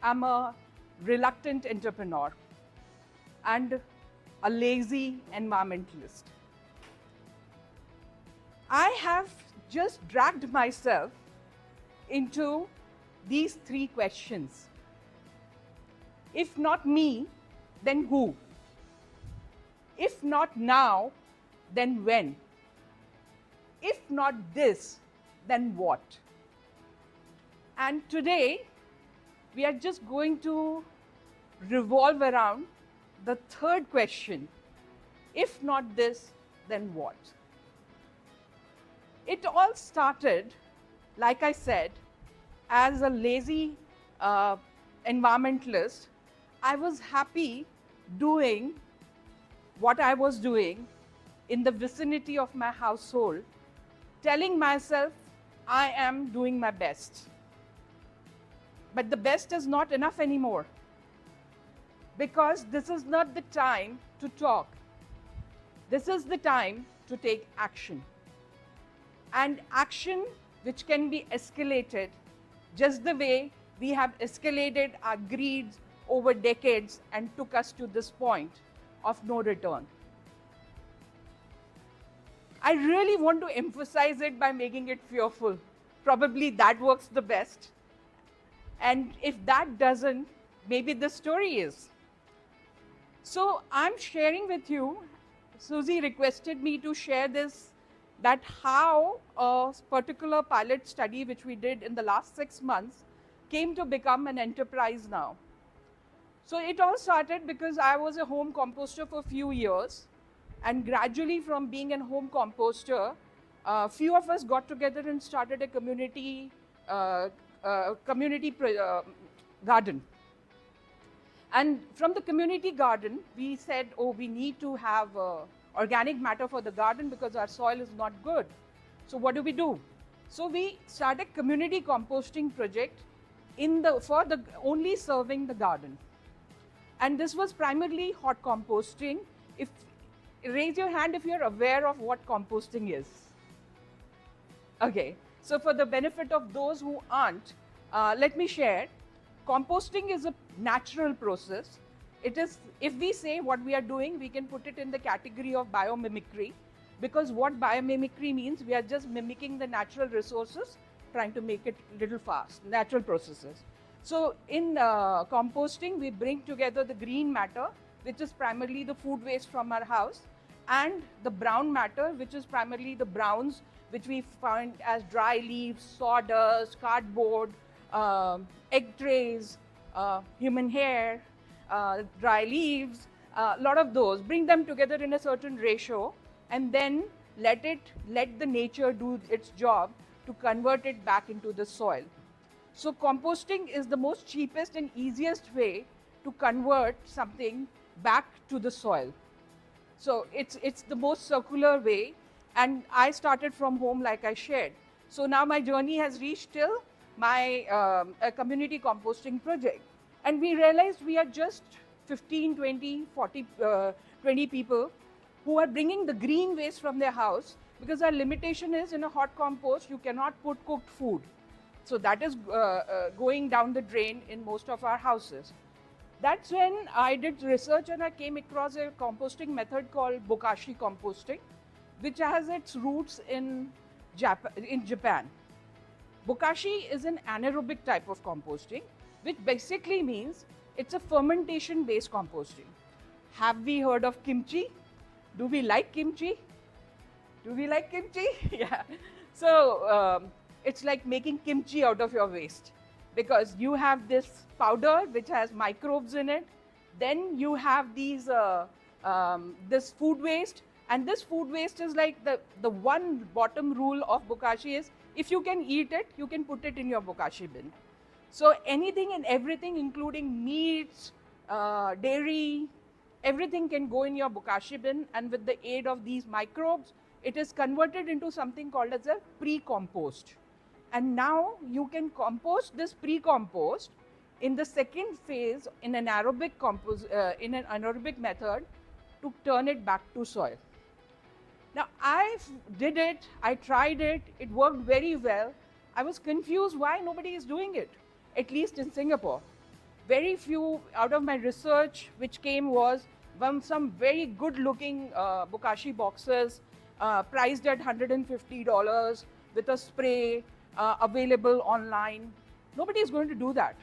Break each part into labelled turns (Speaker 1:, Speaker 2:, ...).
Speaker 1: I'm a reluctant entrepreneur and a lazy environmentalist. I have just dragged myself into these three questions. If not me, then who? If not now, then when? If not this, then what? And today, we are just going to revolve around the third question. If not this, then what? It all started, like I said, as a lazy environmentalist. I was happy doing what I was doing in the vicinity of my household, telling myself I am doing my best. But the best is not enough anymore, because this is not the time to talk. This is the time to take action. And action which can be escalated just the way we have escalated our greeds over decades and took us to this point of no return. I really want to emphasize it by making it fearful. Probably that works the best. And if that doesn't, maybe the story is. So I'm sharing with you, Susie requested me to share this, that how a particular pilot study which we did in the last 6 months came to become an enterprise now. So it all started because I was a home composter for a few years, and gradually from being a home composter, a few of us got together and started a community garden. And from the community garden, we said, oh, we need to have organic matter for the garden because our soil is not good. So what do? So we started community composting project for only serving the garden. And this was primarily hot composting. Raise your hand if you're aware of what composting is. Okay, so for the benefit of those who aren't, let me share. Composting is a natural process. It is, if we say what we are doing, we can put it in the category of biomimicry, because what biomimicry means, we are just mimicking the natural resources, trying to make it little fast, natural processes. So in composting, we bring together the green matter, which is primarily the food waste from our house, and the brown matter, which is primarily the browns, which we find as dry leaves, sawdust, cardboard, egg trays, human hair, dry leaves, a lot of those. Bring them together in a certain ratio, and then let the nature do its job to convert it back into the soil. So composting is the most cheapest and easiest way to convert something back to the soil. So it's the most circular way, and I started from home like I shared. So now my journey has reached till my community composting project. And we realized we are just 15, 20, 40, 20 people who are bringing the green waste from their house, because our limitation is in a hot compost, you cannot put cooked food. So that is going down the drain in most of our houses. That's when I did research and I came across a composting method called Bokashi composting, which has its roots in Japan. Bokashi is an anaerobic type of composting, which basically means it's a fermentation-based composting. Have we heard of kimchi? Do we like kimchi? Yeah. So it's like making kimchi out of your waste, because you have this powder which has microbes in it. Then you have these this food waste, and this food waste is like the one bottom rule of Bokashi is, if you can eat it, you can put it in your Bokashi bin. So anything and everything, including meats, dairy, everything can go in your Bokashi bin, and with the aid of these microbes, it is converted into something called as a pre-compost. And now you can compost this pre-compost in the second phase in an anaerobic method to turn it back to soil. Now I did it, I tried it, it worked very well. I was confused why nobody is doing it, at least in Singapore. Very few out of my research which came was some very good looking Bokashi boxes priced at $150 with a spray available online. Nobody is going to do that.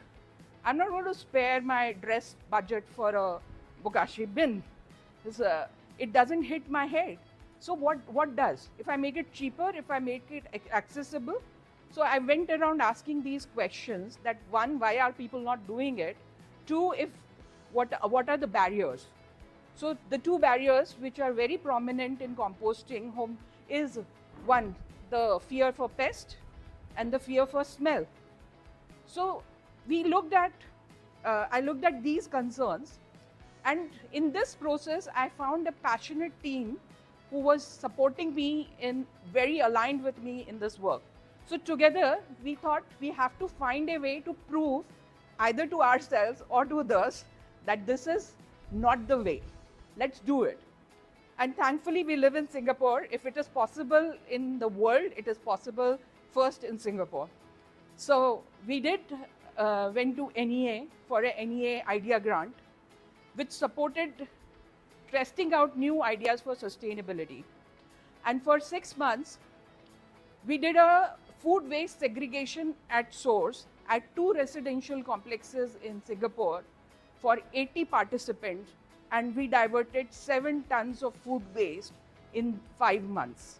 Speaker 1: I'm not going to spare my dress budget for a Bokashi bin. It doesn't hit my head. So what does? If I make it cheaper, if I make it accessible, so I went around asking these questions that one, why are people not doing it? Two, what are the barriers? So the two barriers which are very prominent in composting home is one, the fear for pest and the fear for smell. So we looked at, I looked at these concerns, and in this process, I found a passionate team who was supporting me in very aligned with me in this work. So together, we thought we have to find a way to prove either to ourselves or to others that this is not the way. Let's do it. And thankfully, we live in Singapore. If it is possible in the world, it is possible first in Singapore. So we went to NEA for a NEA idea grant, which supported testing out new ideas for sustainability. And for 6 months, we did a food waste segregation at source at 2 residential complexes in Singapore for 80 participants, and we diverted 7 tons of food waste in 5 months.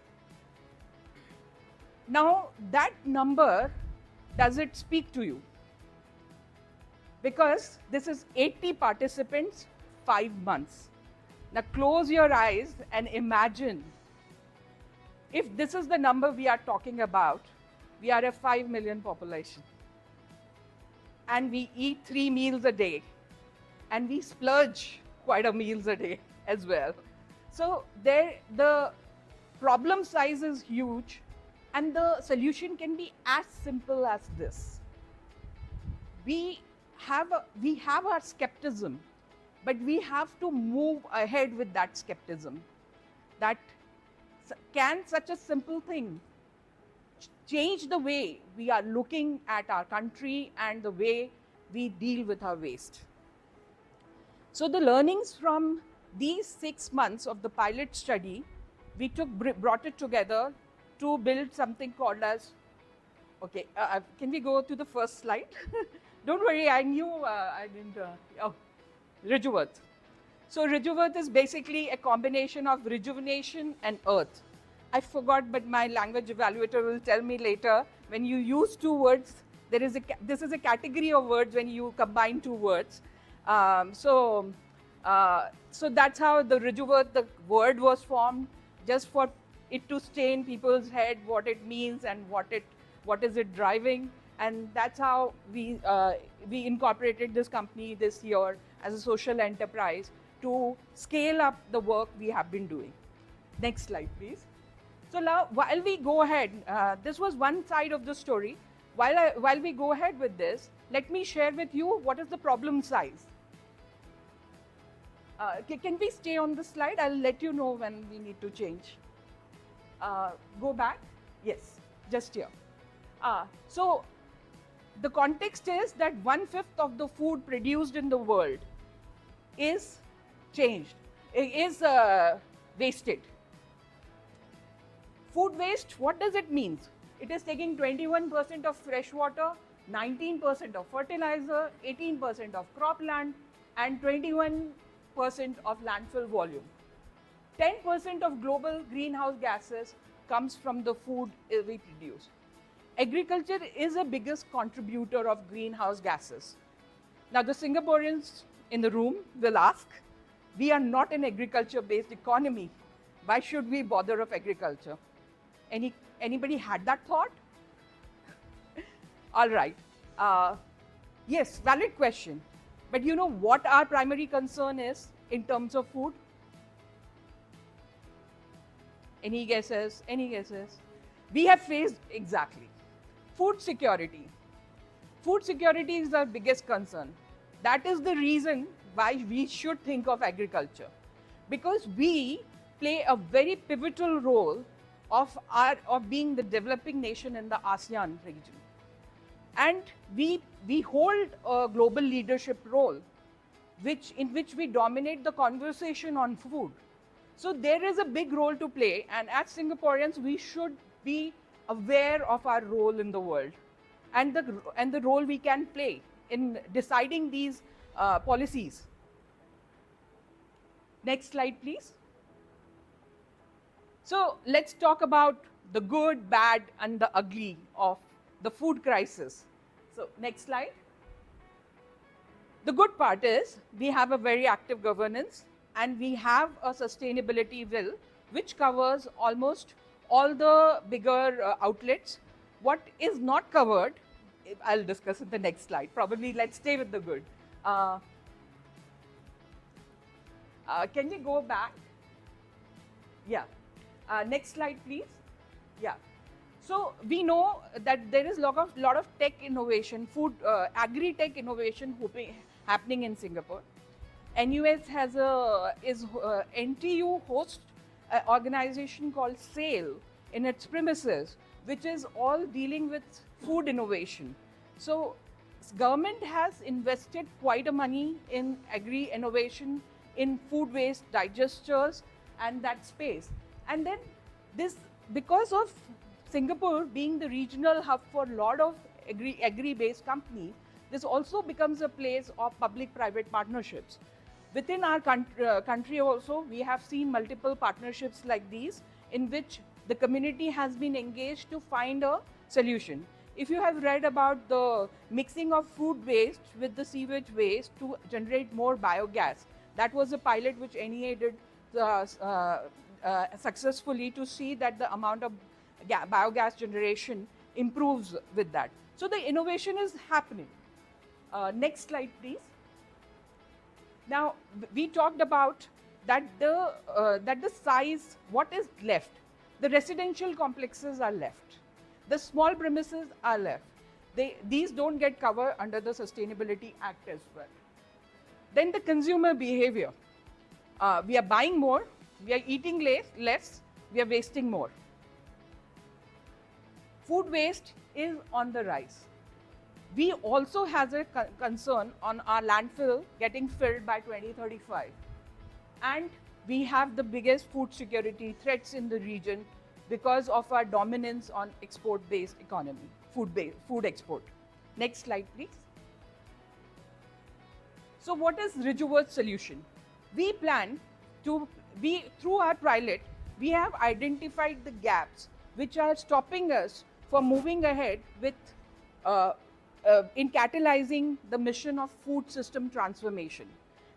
Speaker 1: Now, that number, does it speak to you? Because this is 80 participants, 5 months. Now close your eyes and imagine if this is the number we are talking about. We are a 5 million population and we eat 3 meals a day and we splurge quite a meals a day as well. So the problem size is huge and the solution can be as simple as this. We have our skepticism, but we have to move ahead with that skepticism. That can such a simple thing change the way we are looking at our country and the way we deal with our waste. So the learnings from these 6 months of the pilot study, we brought it together to build something called as, okay, can we go to the first slide? Don't worry, I knew I didn't, Rejuvat. So Rejuvat is basically a combination of rejuvenation and earth. I forgot, but my language evaluator will tell me later, when you use 2 words, this is a category of words when you combine 2 words. So that's how the Rejuvat, the word was formed, just for it to stay in people's head what it means and what is it driving. And that's how we incorporated this company this year as a social enterprise to scale up the work we have been doing. Next slide, please. So now, while we go ahead, this was one side of the story. While we go ahead with this, let me share with you what is the problem size. Can we stay on the slide? I'll let you know when we need to change. Go back. Yes, just here. So the context is that 1/5 of the food produced in the world is wasted. Food waste, what does it mean? It is taking 21% of fresh water, 19% of fertilizer, 18% of cropland, and 21% of landfill volume. 10% of global greenhouse gases comes from the food we produce. Agriculture is the biggest contributor of greenhouse gases. Now the Singaporeans in the room will ask, we are not an agriculture-based economy. Why should we bother of agriculture? Anybody had that thought? All right. Yes, valid question. But you know what our primary concern is in terms of food? Any guesses? Any guesses? We have faced exactly food security. Food security is our biggest concern. That is the reason why we should think of agriculture, because we play a very pivotal role of being the developing nation in the ASEAN region. And we hold a global leadership role, in which we dominate the conversation on food. So there is a big role to play, and as Singaporeans, we should be aware of our role in the world, and the role we can play in deciding these policies. Next slide, please. So let's talk about the good, bad, and the ugly of the food crisis. So next slide. The good part is we have a very active governance, and we have a sustainability bill which covers almost all the bigger outlets. What is not covered, I'll discuss in the next slide. Probably let's stay with the good. Can we go back? Yeah. Next slide, please. Yeah. So we know that there is lot of tech innovation, food, agri-tech innovation happening in Singapore. NUS has NTU hosts an organization called SAIL in its premises, which is all dealing with food innovation. So government has invested quite a money in agri innovation, in food waste digesters and that space. And then this, because of Singapore being the regional hub for a lot of agri-based companies, this also becomes a place of public-private partnerships. Within our country also, we have seen multiple partnerships like these, in which the community has been engaged to find a solution. If you have read about the mixing of food waste with the sewage waste to generate more biogas, that was a pilot which NEA did successfully, to see that the amount of biogas generation improves with that. So the innovation is happening. Next slide, please. Now, we talked about that the size, what is left. The residential complexes are left. The small premises are left. These don't get covered under the Sustainability Act as well. Then the consumer behavior. We are buying more, we are eating less, we are wasting more. Food waste is on the rise. We also have a concern on our landfill getting filled by 2035. And we have the biggest food security threats in the region because of our dominance on export-based economy, food export. Next slide, please. So what is Ridgeworth's solution? We plan to through our pilot, we have identified the gaps which are stopping us from moving ahead with in catalyzing the mission of food system transformation.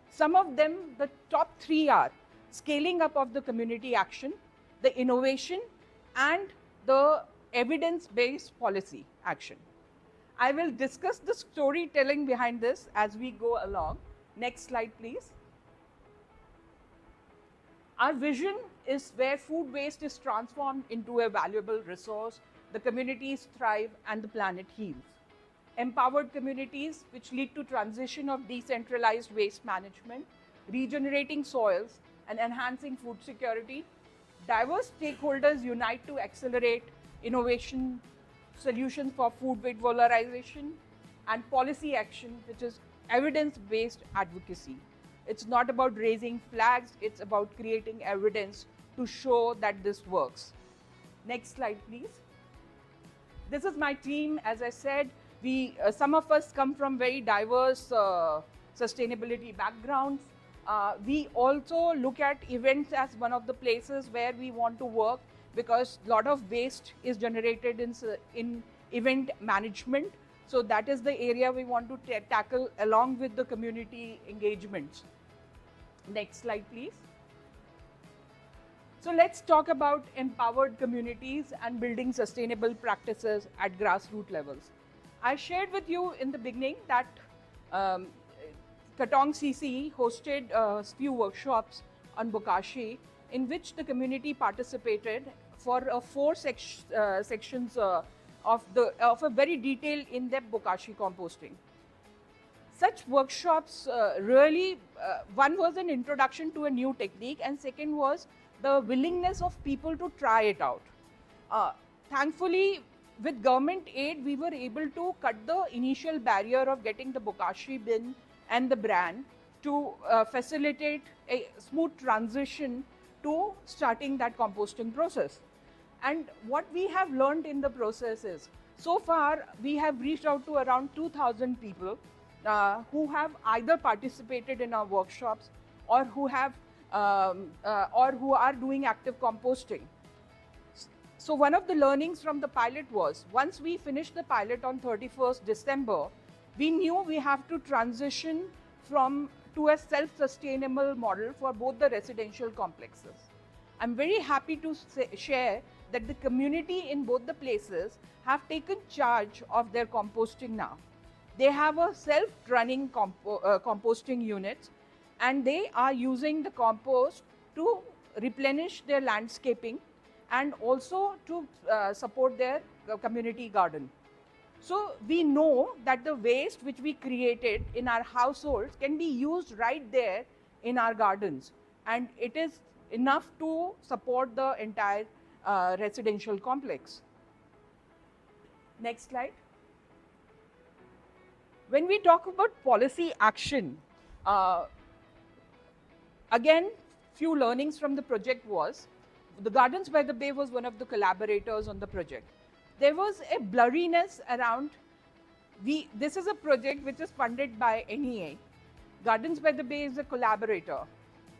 Speaker 1: Some of them, the top three are scaling up of the community action, the innovation, and the evidence-based policy action. I will discuss the storytelling behind this as we go along. Next slide, please. Our vision is where food waste is transformed into a valuable resource, the communities thrive, and the planet heals. Empowered communities, which lead to transition of decentralized waste management, regenerating soils, and enhancing food security. Diverse stakeholders unite to accelerate innovation, solutions for food waste valorization, and policy action, which is evidence-based advocacy. It's not about raising flags, it's about creating evidence to show that this works. Next slide, please. This is my team. As I said, some of us come from very diverse sustainability backgrounds. We also look at events as one of the places where we want to work, because a lot of waste is generated in event management. So that is the area we want to tackle along with the community engagements. Next slide, please. So let's talk about empowered communities and building sustainable practices at grassroots levels. I shared with you in the beginning that Katong CC hosted a few workshops on bokashi, in which the community participated for 4 sections of a very detailed, in-depth bokashi composting. Such workshops really, one was an introduction to a new technique, and second was the willingness of people to try it out. Thankfully, with government aid, we were able to cut the initial barrier of getting the Bokashi bin and the brand to facilitate a smooth transition to starting that composting process. And what we have learned in the process is, so far we have reached out to around 2,000 people who have either participated in our workshops or who have or who are doing active composting. So one of the learnings from the pilot was, once we finished the pilot on 31st December, we knew we have to transition to a self-sustainable model for both the residential complexes. I'm very happy to share that the community in both the places have taken charge of their composting now. They have a self-running composting unit, and they are using the compost to replenish their landscaping and also to support their community garden. So we know that the waste which we created in our households can be used right there in our gardens, and it is enough to support the entire residential complex. Next slide. When we talk about policy action, again, few learnings from the project was, the Gardens by the Bay was one of the collaborators on the project. There was a blurriness around, this is a project which is funded by NEA. Gardens by the Bay is a collaborator.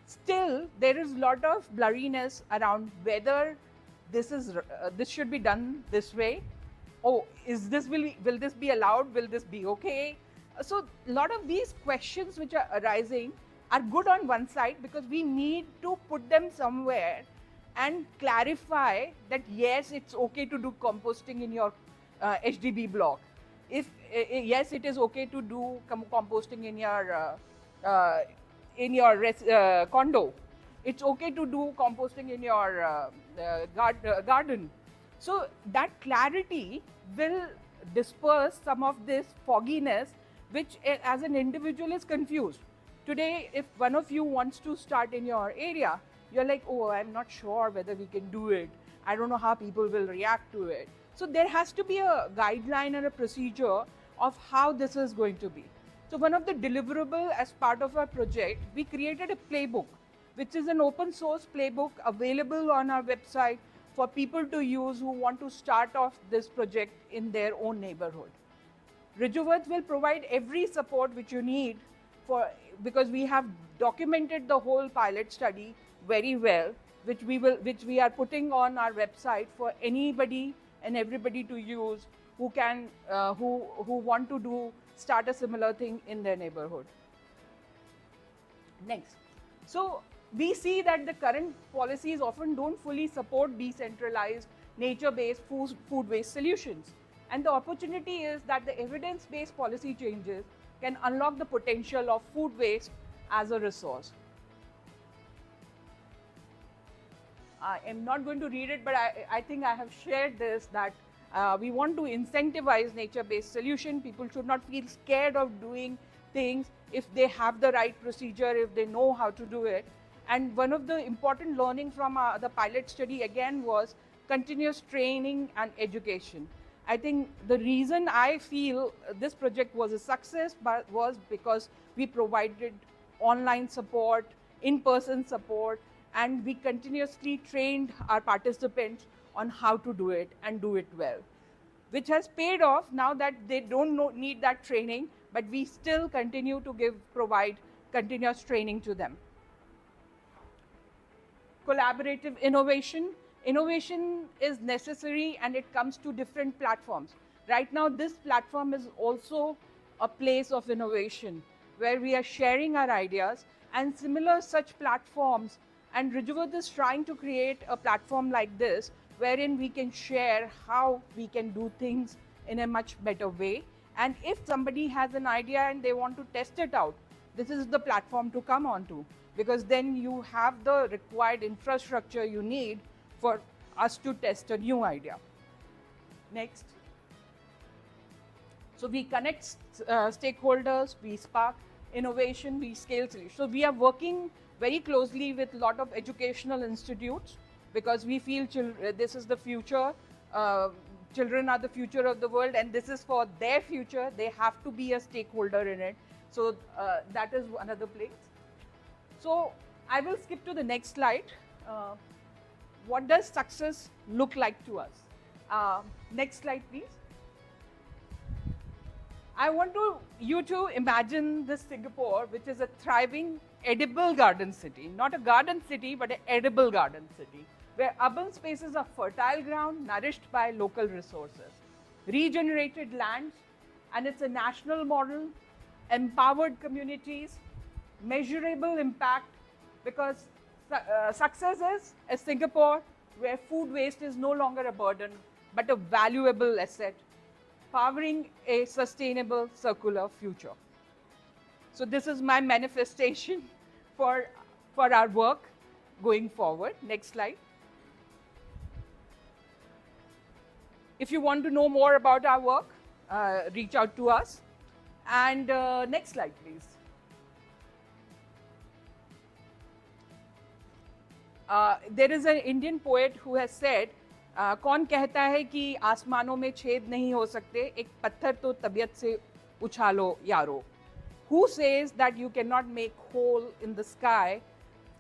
Speaker 1: Still, there is a lot of blurriness around whether this should be done this way. Oh, will this be allowed? Will this be okay? So a lot of these questions which are arising are good on one side, because we need to put them somewhere and clarify that yes, it's okay to do composting in your HDB block. If yes, it is okay to do composting in your condo. It's okay to do composting in your garden. So that clarity will disperse some of this fogginess, which as an individual is confused. Today, if one of you wants to start in your area, you're like, oh, I'm not sure whether we can do it. I don't know how people will react to it. So there has to be a guideline and a procedure of how this is going to be. So one of the deliverable as part of our project, we created a playbook, which is an open source playbook available on our website for people to use who want to start off this project in their own neighborhood. Rijuvat will provide every support which you need because we have documented the whole pilot study very well, which we are putting on our website for anybody and everybody to use who want to start a similar thing in their neighborhood. Next. So we see that the current policies often don't fully support decentralized, nature-based food waste solutions. And the opportunity is that the evidence-based policy changes can unlock the potential of food waste as a resource. I am not going to read it, but I think I have shared this, that we want to incentivize nature-based solution. People should not feel scared of doing things if they have the right procedure, if they know how to do it. And one of the important learning from the pilot study again was continuous training and education. I think the reason I feel this project was a success was because we provided online support, in-person support, and we continuously trained our participants on how to do it and do it well, which has paid off now that they don't need that training, but we still continue to provide continuous training to them. Collaborative innovation. Innovation is necessary and it comes to different platforms. Right now, this platform is also a place of innovation where we are sharing our ideas, and similar such platforms. And Rijuvat is trying to create a platform like this wherein we can share how we can do things in a much better way. And if somebody has an idea and they want to test it out, this is the platform to come onto, because then you have the required infrastructure you need for us to test a new idea. Next. So we connect stakeholders, we spark innovation, we scale solutions. So we are working very closely with a lot of educational institutes because we feel this is the future. children are the future of the world, and this is for their future. They have to be a stakeholder in it. So that is another place. So I will skip to the next slide. What does success look like to us? Next slide, please. I want you to imagine this Singapore, which is a thriving, edible garden city. Not a garden city, but an edible garden city, where urban spaces are fertile ground, nourished by local resources, regenerated lands, and it's a national model, empowered communities, measurable impact, because success is a Singapore where food waste is no longer a burden, but a valuable asset, powering a sustainable circular future. So this is my manifestation for our work going forward. Next slide. If you want to know more about our work, reach out to us. And next slide, please. There is an Indian poet who has said, कौन कहता है कि आसमानों में छेद नहीं हो सकते, एक पत्थर तो तबीयत से उछालो यारो. Who says that you cannot make hole in the sky?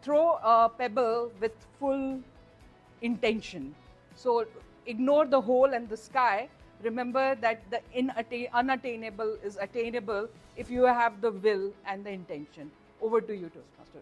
Speaker 1: Throw a pebble with full intention. So ignore the hole in the sky. Remember that the unattainable is attainable if you have the will and the intention. Over to you, Toastmaster.